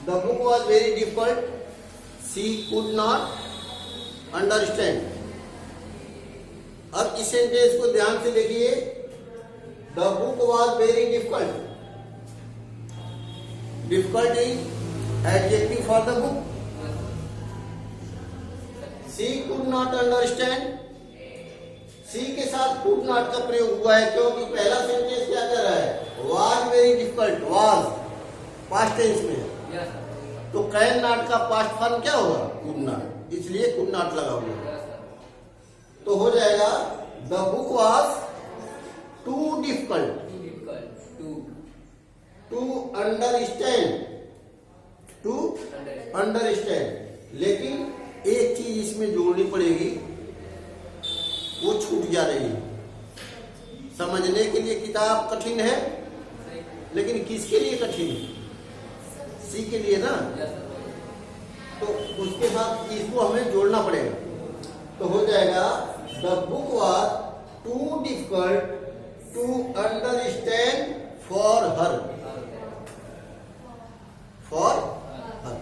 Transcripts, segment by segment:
The book was very difficult, she could not understand. अब इस sentence को ध्यान से देखिए। The book was very difficult, difficult is adjective for the book. She could not understand, सी के साथ कुड नॉट का प्रयोग हुआ है क्योंकि पहला सेंटेंस क्या कर रहा है, was very difficult, was past tense में है। तो कैन नॉट का पास्ट फॉर्म क्या होगा, कुड नॉट, इसलिए कुड नॉट लगा हुआ। तो हो जाएगा the book was too difficult to understand, to understand. लेकिन एक चीज इसमें जोड़नी पड़ेगी, वो छूट जा रही है। समझने के लिए किताब कठिन है, लेकिन किसके लिए कठिन है, सी के लिए ना। तो उसके साथ इसको हमें जोड़ना पड़ेगा। तो हो जाएगा the book was too difficult to understand for her, for her.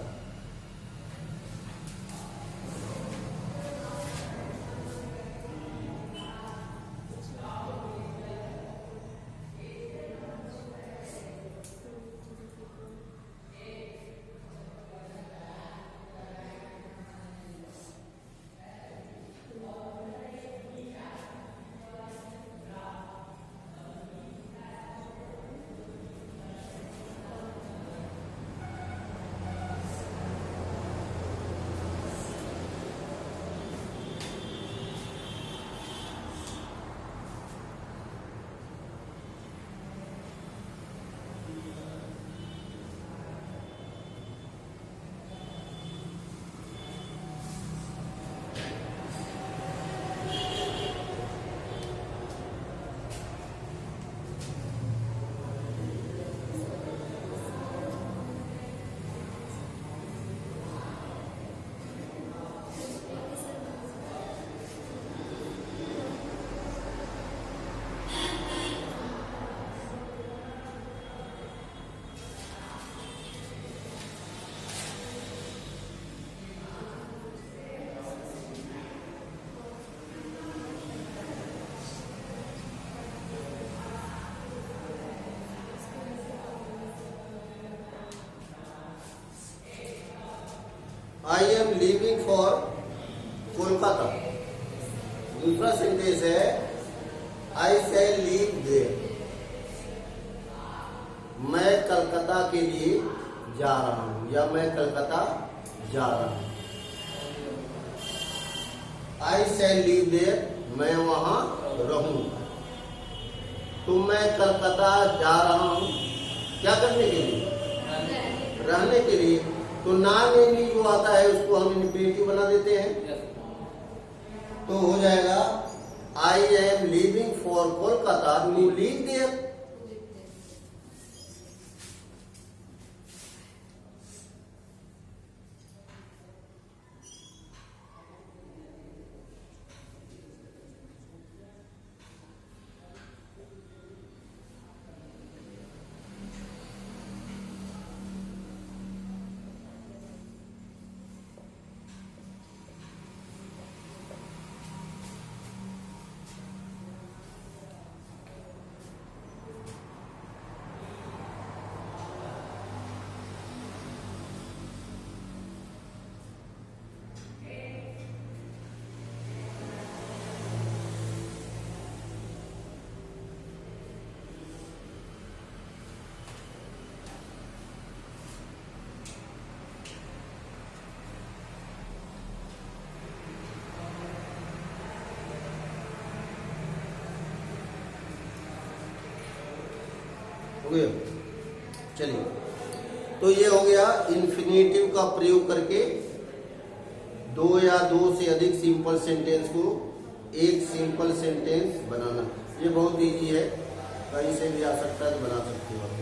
I am leaving for Kolkata. दूसरा सेंटेंस है आई शैल लीव देयर, मैं कलकत्ता के लिए जा रहा हूं या मैं कलकत्ता जा रहा हूं। आई शैल लीव देयर, मैं वहां रहूंगा। तो मैं कलकत्ता जा रहा हूं क्या करने के लिए, रहने के लिए। तो नॉन एनी जो आता है उसको हम इंफिनिटिव बना देते हैं। तो हो जाएगा I am leaving for Kolkata, to leave there. हो गया। चलिए, तो ये हो गया इन्फिनेटिव का प्रयोग करके दो या दो से अधिक सिंपल सेंटेंस को एक सिंपल सेंटेंस बनाना। ये बहुत इजी है, कहीं से भी आ सकता है, तो बना सकते हो आप।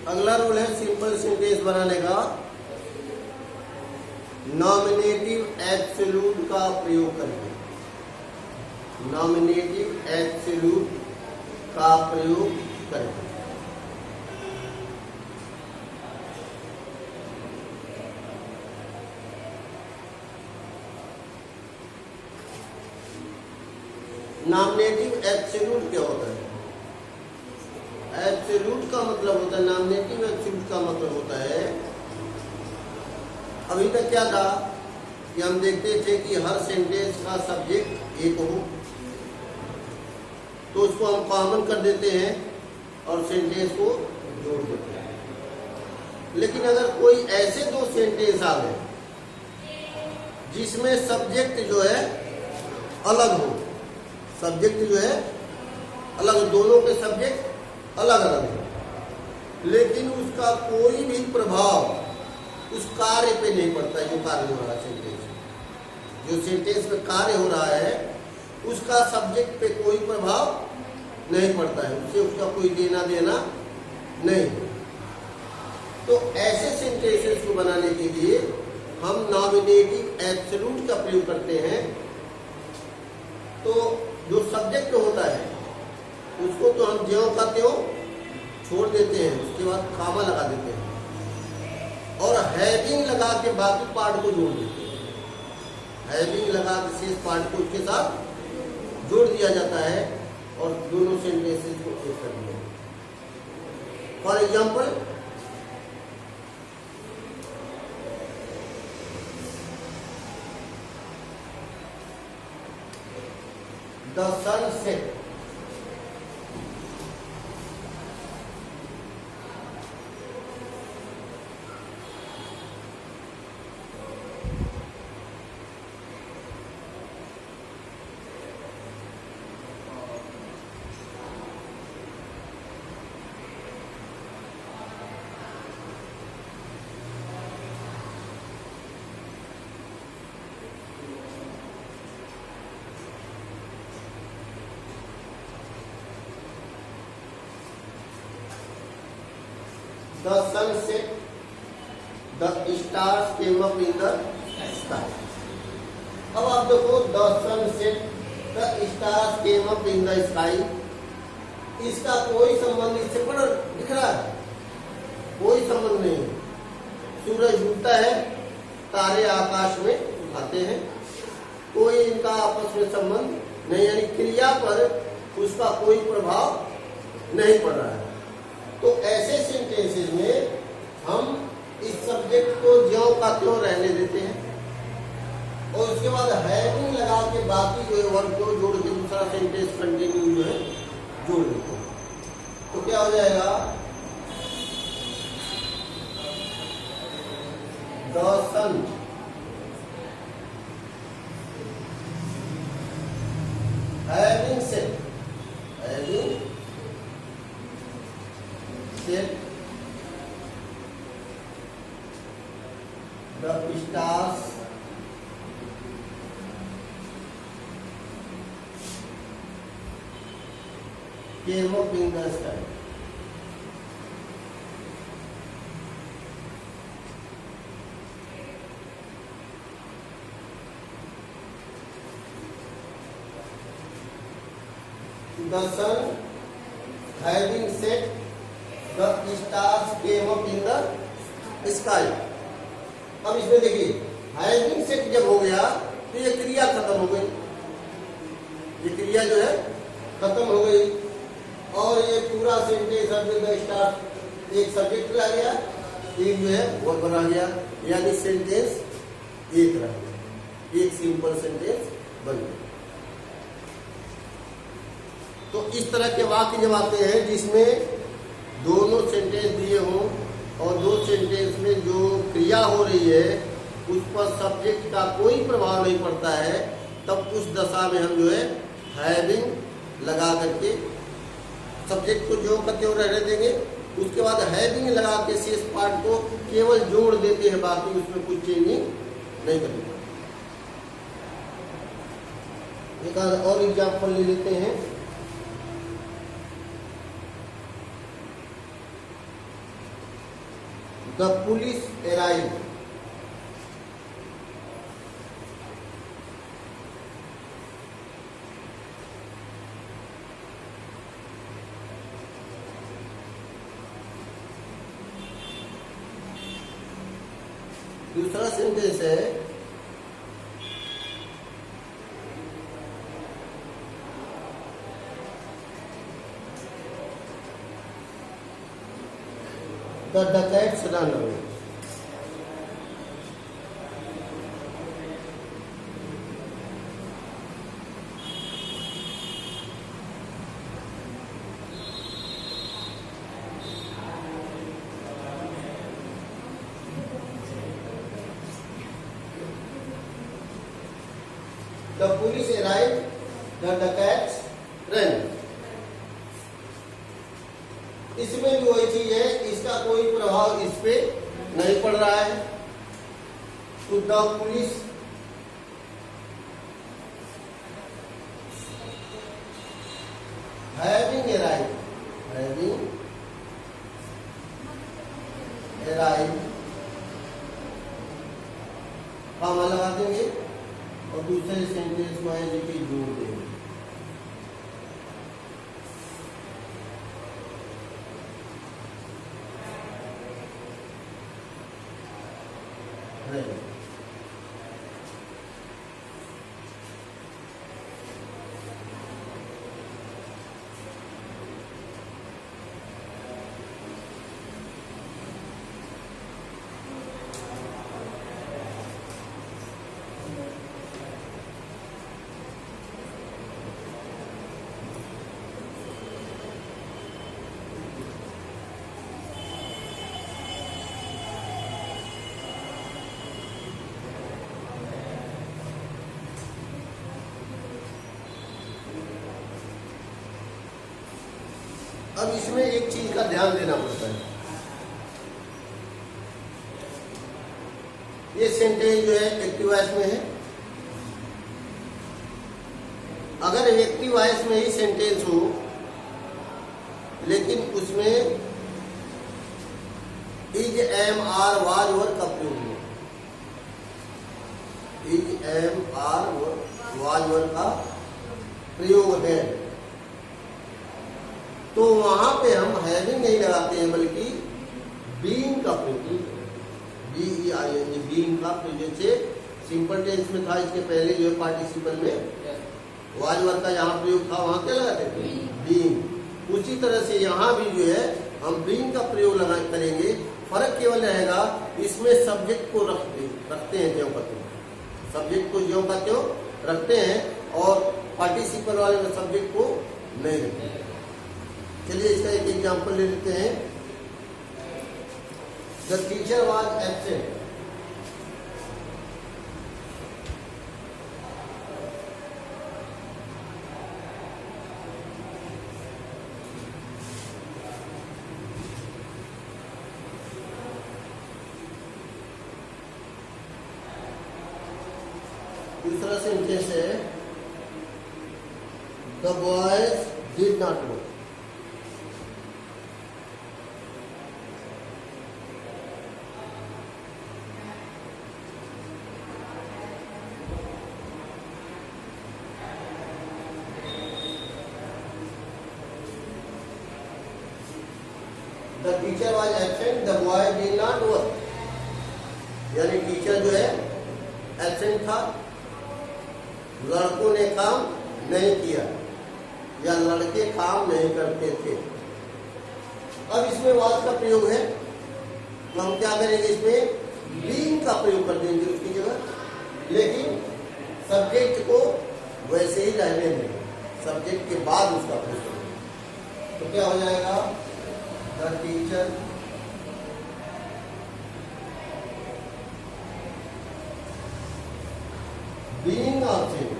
अगला रूल है सिंपल सेंटेंस बनाने का, नॉमिनेटिव एब्सोल्यूट का प्रयोग करके। नॉमिनेटिव एब्सोल्यूट का प्रयोग करके। नॉमिनेटिव एब्सोल्यूट क्या होता है? एब्सोल्यूट का मतलब होता है, नॉमिनेटिव एब्सोल्यूट का मतलब होता है, अभी तक क्या था कि हम देखते थे कि हर सेंटेंस का सब्जेक्ट एक हो तो उसको हम कॉमन कर देते हैं और सेंटेंस को जोड़ देते हैं। लेकिन अगर कोई ऐसे दो सेंटेंस आ गए जिसमें सब्जेक्ट जो है अलग हो, सब्जेक्ट जो है अलग, दोनों के सब्जेक्ट अलग अलग है, लेकिन उसका कोई भी प्रभाव उस कार्य पे नहीं पड़ता है, जो कार्य हो रहा है सेंटेंस, जो सेंटेंस में कार्य हो रहा है उसका सब्जेक्ट पे कोई प्रभाव नहीं पड़ता है, उससे उसका कोई देना देना नहीं। तो ऐसे सेंटेंसेस को बनाने के लिए हम नॉमिनेटिव एब्सोल्यूट का प्रयोग करते हैं। तो जो सब्जेक्ट होता है उसको तो हम ज्यों का त्यों छोड़ देते हैं, उसके बाद कामा लगा देते हैं और हैविंग लगा के बाकी पार्ट को जोड़ देते हैं। हैविंग लगा के शेष पार्ट को उसके साथ जोड़ दिया जाता है और दोनों सेंटेंसेस को एक कर दिया। For example, the sun set. The sun set, the stars came up in the sky. अब आप देखो, the sun set, the stars came up in the sky, इसका कोई संबंध इससे पढ़ दिख रहा है? कोई संबंध नहीं। सूरज डूबता है, तारे आकाश में आते हैं, कोई इनका आपस में संबंध नहीं, यानी क्रिया पर उसका कोई प्रभाव नहीं पड़ रहा है। तो ऐसे सेंटेंसेस में हम इस सब्जेक्ट को ज्यों का त्यों रहने देते हैं और उसके बाद हैविंग लगा के बाकी जो है वर्ड को जोड़ के दूसरा सेंटेंस कंटिन्यू जो है जोड़ देते हैं। तो क्या हो जाएगा? The sun having set, having set the stars came up in the sky. The sun having set, the stars came up in the sky. अब इसमें देखिए, हैविंग सेट जब हो गया तो ये क्रिया खत्म हो गई, ये क्रिया जो है खत्म हो गई और ये पूरा सेंटेंस अब द स्टार एक सब्जेक्ट रह गया, एक जो है वर्ब बना गया, यानी सेंटेंस एक रह गया, एक सिंपल सेंटेंस बन गया। तो इस तरह के वाक्य जब आते हैं जिसमें दोनों सेंटेंस दिए हों और दो सेंटेंस में जो क्रिया हो रही है उस पर सब्जेक्ट का कोई प्रभाव नहीं पड़ता है, तब उस दशा में हम जो है हैविंग लगा करके सब्जेक्ट को जो का त्यों रहने देंगे, उसके बाद हैविंग लगा के शेष पार्ट को केवल जोड़ देते हैं, बाकी उसमें कुछ चेंजिंग नहीं करेंगे। एक और एग्जाम्पल ले लेते हैं। The police arrive. दूसरा सेंटेंस है the dacoits run away. The police arrived, the dacoits ran। इसमें भी वही चीज है, इसका कोई प्रभाव इस पे नहीं पड़ रहा है। तो the police having arrived comma लगा देंगे और दूसरे सेंटेंस को है कि जोड़ देंगे। अब इसमें एक चीज का ध्यान देना पड़ता है। ये सेंटेंस जो है एक्टिव वॉइस में है। अगर एक्टिव वॉइस में ही सेंटेंस हो लेकिन उसमें is am are was were का प्रयोग हो, is am are was were का प्रयोग है, तो वहां पे हम हैविंग नहीं लगाते हैं बल्कि बीइंग का प्रयोग, BEING बीइंग का प्रयोग। जैसे सिंपल टेंस में था, इसके पहले जो है पार्टिसिपल में वाज वर का यहाँ प्रयोग था, वहां क्या लगाते थे? बीइंग। उसी तरह से यहाँ भी जो है हम बीइंग का प्रयोग करेंगे। फर्क केवल रहेगा इसमें सब्जेक्ट को रखते हैं ज्यों का त्यों, सब्जेक्ट को ज्यों का त्यों रखते हैं और पार्टिसिपल वाले में सब्जेक्ट को नहीं रखते हैं। चलिए इसका एक एग्जाम्पल ले लेते हैं। The teacher was absent. दूसरा सेंटेंस है the boys did not work. The teacher was absent, the boy did not work। यानी टीचर जो है एब्सेंट था, लड़कों ने काम नहीं किया या लड़के काम नहीं करते थे। अब इसमें वाज का प्रयोग है तो हम क्या करेंगे, इसमें बीइंग का प्रयोग कर देंगे उसकी जगह, लेकिन सब्जेक्ट को वैसे ही रहने देंगे, सब्जेक्ट के बाद उसका प्रयोग। तो क्या हो जाएगा, the teacher being absent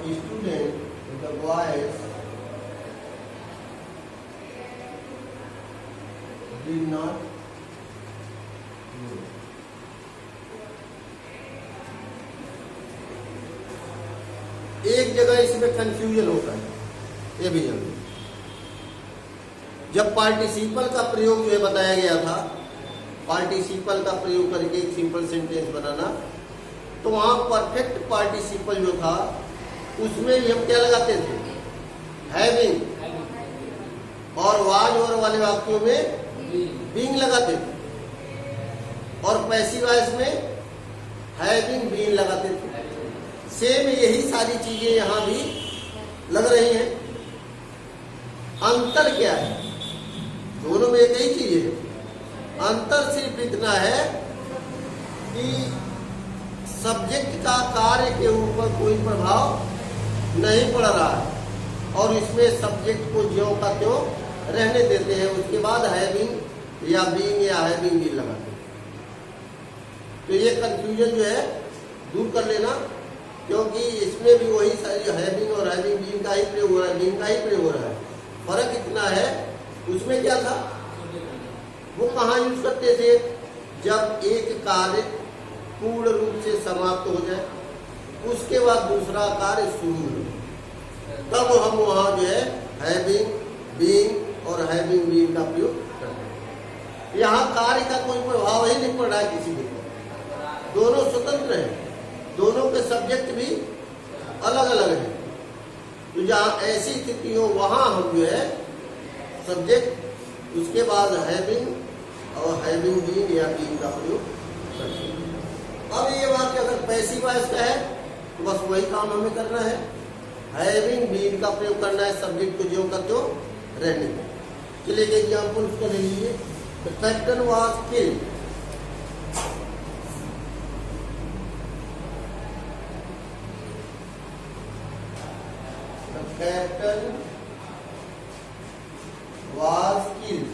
the student, the boys did not work। जगह इसमें कंफ्यूजन होता है, ये भी जरूरी। जब पार्टिसिपल का प्रयोग जो है बताया गया था, पार्टिसिपल का प्रयोग करके एक सिंपल सेंटेंस बनाना, तो वहां परफेक्ट पार्टिसिपल जो था उसमें भी हम क्या लगाते थे, हैविंग, और वाज और वाले वाक्यों में बीइंग लगाते थे, और पैसिव वॉइस में हैविंग बीइंग लगाते थे। सेम यही सारी चीजें यहां भी लग रही हैं। अंतर क्या है, दोनों में एक ही चीज है, अंतर सिर्फ इतना है कि सब्जेक्ट का कार्य के ऊपर कोई प्रभाव नहीं पड़ रहा है, और इसमें सब्जेक्ट को ज्यों का त्यों रहने देते हैं, उसके बाद हैविंग या बीइंग या हैविंग भी लगाते हैं। तो ये कंफ्यूजन जो है दूर कर लेना, क्योंकि इसमें भी वही सारी हैविंग और हैविंग बीइंग का ही प्रयोग हो रहा है, बीइंग का ही प्रयोग हो रहा है। फर्क इतना है, उसमें क्या था, वो कहाँ यूज करते थे, जब एक कार्य पूर्ण रूप से समाप्त हो जाए, उसके बाद दूसरा कार्य शुरू हो, तब हम वहां जो है हैविंग बीइंग और हैविंग बीइंग का प्रयोग करते हैं। यहाँ कार्य का कोई प्रभाव ही नहीं पड़ रहा है किसी के, दोनों स्वतंत्र हैं, दोनों के सब्जेक्ट भी अलग अलग हैं। तो जहाँ ऐसी स्थिति हो वहां हम जो है सब्जेक्ट, उसके बाद हैविंग और हैविंग बीइंग या बीइंग का प्रयोग करते हैं। अब ये वाक्य अगर पैसिव वॉइस का है तो बस वही काम हमें करना है, हैविंग बीइंग का प्रयोग करना है, सब्जेक्ट को ज्यों का त्यों रहने दें। चलिए एक एग्जाम्पल उसका ले लीजिए। The captain was killed, the captain was killed,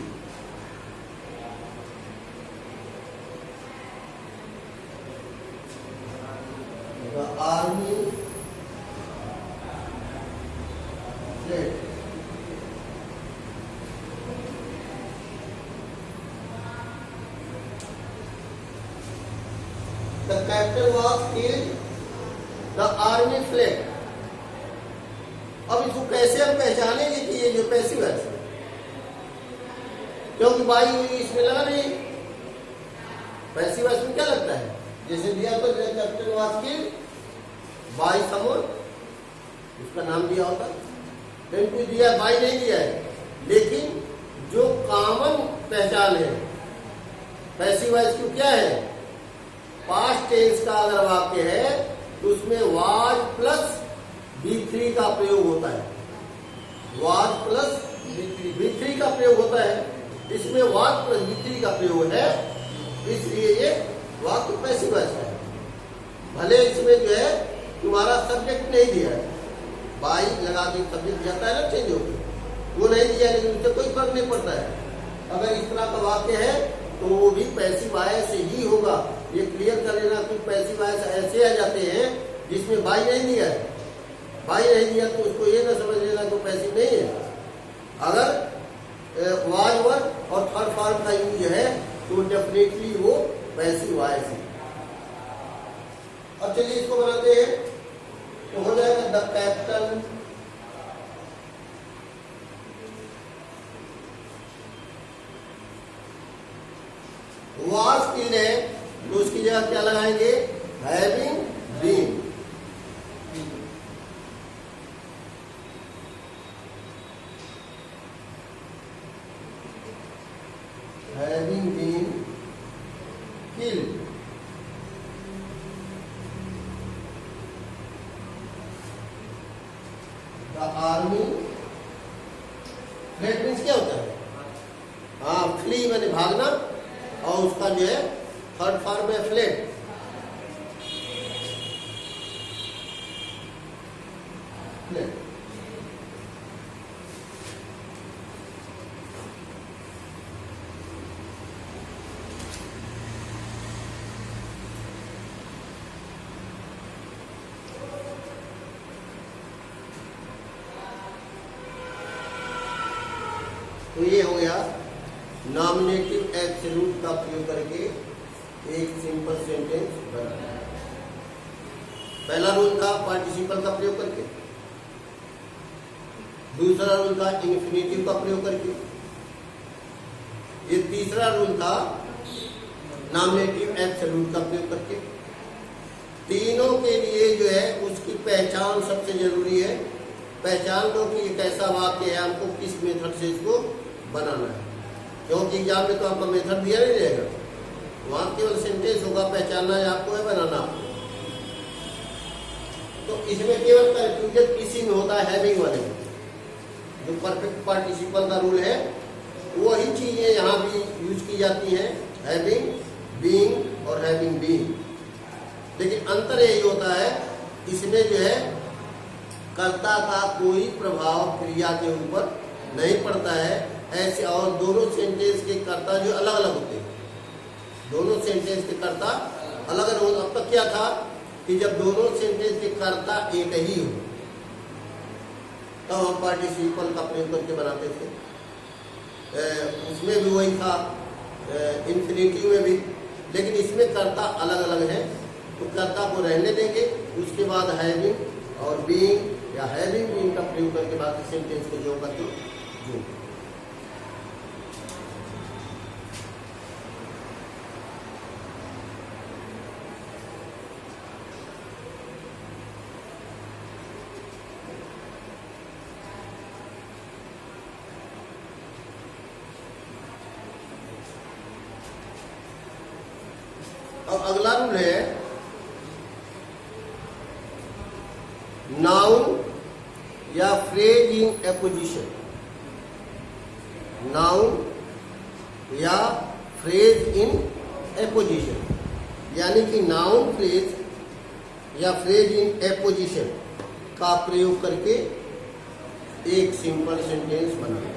the army fled, the captain was killed, the army fled। अब इसको कैसे हम पहचानेंगे कि ये जो पैसिव है, क्योंकि बाई हुई इसमें लगा नहीं, पैसिव वॉइस में क्या लगता है, जैसे दिया तो captain was killed by someone, उसका नाम दिया होता, लेकिन कुछ दिया बाय नहीं दिया है, लेकिन जो कॉमन पहचान है पैसिव वॉइस की क्या है, पास्ट टेंस का अगर वाक्य है तो उसमें वाज प्लस V3 का प्रयोग होता है, वाज प्लस V3 का प्रयोग होता है, इसमें वाज प्लस V3 का प्रयोग है, इसलिए ये वाक्य पैसिव वॉइस है। भले इसमें जो है तुम्हारा सब्जेक्ट नहीं दिया है, बाई लगा के सब्जेक्ट जाता है ना, चेंज होकर, वो नहीं दिया है, लेकिन उससे कोई फर्क नहीं पड़ता है। अगर इस तरह का वाक्य है तो वो भी पैसिव वॉइस ही होगा। ये क्लियर कर लेना, कुछ पैसिव वॉइस ऐसे आ जाते हैं जिसमें बाई नहीं दिया है, बाई नहीं दिया तो उसको ये ना समझ लेना तो पैसिव नहीं है। अगर वाज वर्ब और थर्ड फॉर्म का यूज है तो डेफिनेटली वो पैसिव वॉइस है। अब चलिए इसको बनाते हैं, तो हो जाएगा द कैप्टन वाज किल्ड है, तो उसकी जगह क्या लगाएंगे, having been, having been killed, the army fled means क्या होता है, हाँ फ्ली मैंने भागना, और उसका जो है थर्ड फॉर्म है फ्लेड, फ्लेड। तो ये हो गया नॉमिनेटिव एब्सोल्यूट का प्रयोग करके एक सिंपल सेंटेंस बनाना। पहला रूल था पार्टिसिपल का प्रयोग करके, दूसरा रूल था इन्फिनेटिव का प्रयोग करके, ये तीसरा रूल था नॉमिनेटिव एब्सोल्यूट का प्रयोग करके। तीनों के लिए जो है उसकी पहचान सबसे जरूरी है। पहचान लो कि एक ऐसा वाक्य है, हमको किस मेथड से इसको बनाना है, क्योंकि एग्जाम में तो आपका मेथड दिया नहीं रहेगा, वहां केवल सेंटेंस होगा, पहचानना है आपको है, बनाना आपको। तो इसमें केवल कंफ्यूजन इसी में होता है हैविंग वाले में। जो परफेक्ट पार्टिसिपल का रूल है वही चीजें यहाँ भी यूज की जाती हैं, हैविंग, बीइंग और हैविंग बीइंग। लेकिन अंतर यही होता है, इसमें जो है कर्ता का कोई प्रभाव क्रिया के ऊपर नहीं पड़ता है ऐसे, और दोनों सेंटेंस के कर्ता जो अलग अलग होते हैं, दोनों सेंटेंस के कर्ता अलग अलग होते। अब तक क्या था कि जब दोनों सेंटेंस के कर्ता एक ही हो तब हम पार्टिसिपल का प्रयोग करके बनाते थे। उसमें भी वही था, इन्फिनिटिव में भी, लेकिन इसमें कर्ता अलग अलग है, तो कर्ता को रहने देंगे, उसके बाद हैविंग और बीइंग या हैविंग बीइंग का प्रयोग करके बाकी सेंटेंस को जो करते जो। अब अगला रूल है नाउन या फ्रेज इन एपोजिशन। नाउन या फ्रेज इन एपोजिशन, यानी कि नाउन फ्रेज या फ्रेज इन एपोजिशन का प्रयोग करके एक सिंपल सेंटेंस बनाना।